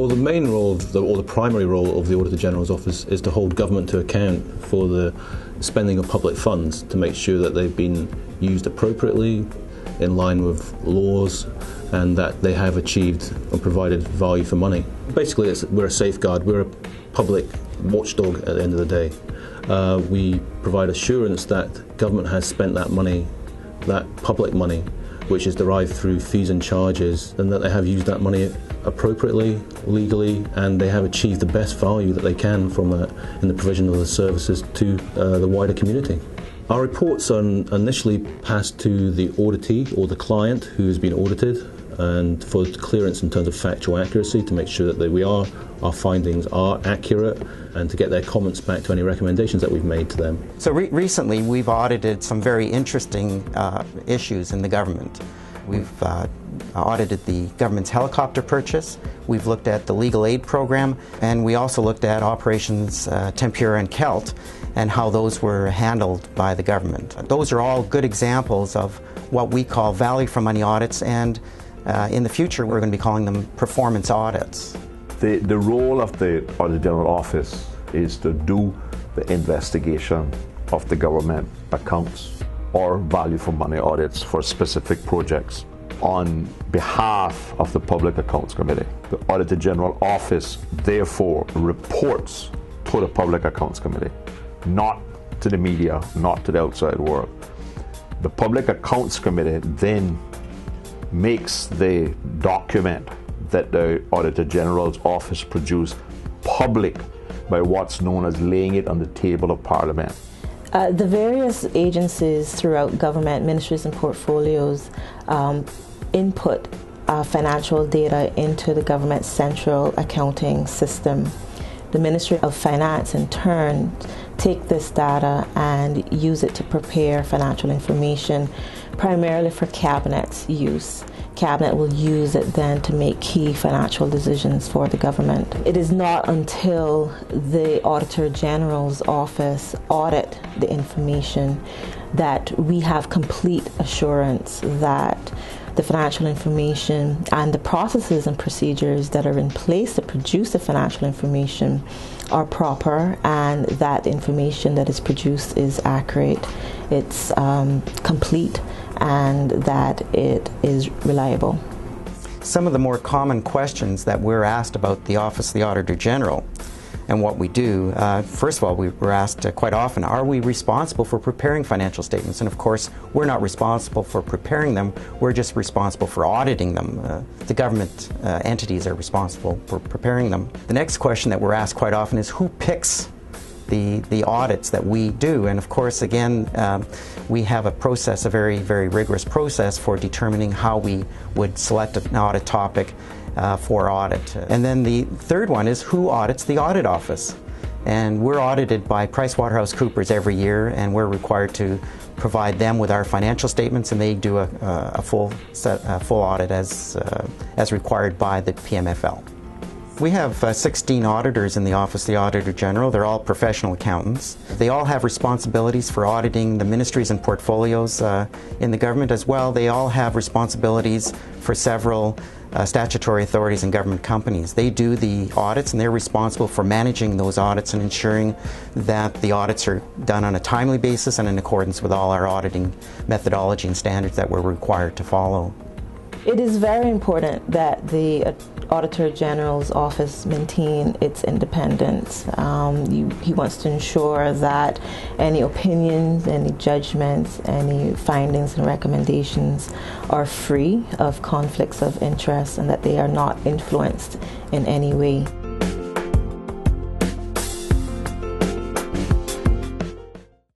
Well, the main role, or the primary role of the Auditor General's office is to hold government to account for the spending of public funds, to make sure that they've been used appropriately, in line with laws, and that they have achieved or provided value for money. Basically, we're a safeguard, we're a public watchdog at the end of the day. We provide assurance that government has spent that money, that public money, which is derived through fees and charges, and that they have used that money appropriately, legally, and they have achieved the best value that they can from that in the provision of the services to the wider community. Our reports are initially passed to the auditee or the client who has been audited, and for clearance in terms of factual accuracy, to make sure that our findings are accurate, and to get their comments back to any recommendations that we've made to them. So recently we've audited some very interesting issues in the government. We've audited the government's helicopter purchase, we've looked at the legal aid program, and we also looked at operations Tempura and Celt and how those were handled by the government. Those are all good examples of what we call value for money audits, and in the future we're going to be calling them performance audits. The role of the Auditor General Office is to do the investigation of the government accounts or value for money audits for specific projects on behalf of the Public Accounts Committee. The Auditor General Office therefore reports to the Public Accounts Committee, not to the media, not to the outside world. The Public Accounts Committee then makes the document that the Auditor General's office produced public by what's known as laying it on the table of Parliament. The various agencies throughout government, ministries and portfolios input financial data into the government's central accounting system. The Ministry of Finance in turn take this data and use it to prepare financial information primarily for Cabinet's use. Cabinet will use it then to make key financial decisions for the government. It is not until the Auditor General's office audit the information that we have complete assurance that the financial information and the processes and procedures that are in place to produce the financial information are proper, and that the information that is produced is accurate, it's complete, and that it is reliable. Some of the more common questions that we're asked about the Office of the Auditor General and what we do, first of all, we were asked quite often, are we responsible for preparing financial statements? And of course, we're not responsible for preparing them, we're just responsible for auditing them. The government entities are responsible for preparing them. The next question that we're asked quite often is, who picks the audits that we do? And of course, again, we have a process, a very, very rigorous process for determining how we would select an audit topic for audit. And then the third one is, who audits the audit office? And we're audited by PricewaterhouseCoopers every year, and we're required to provide them with our financial statements, and they do a full audit as required by the PMFL. We have 16 auditors in the Office of the Auditor General. They're all professional accountants. They all have responsibilities for auditing the ministries and portfolios in the government as well. They all have responsibilities for several statutory authorities and government companies. They do the audits, and they're responsible for managing those audits and ensuring that the audits are done on a timely basis and in accordance with all our auditing methodology and standards that we're required to follow. It is very important that the Auditor General's office maintain its independence. He wants to ensure that any opinions, any judgments, any findings and recommendations are free of conflicts of interest, and that they are not influenced in any way.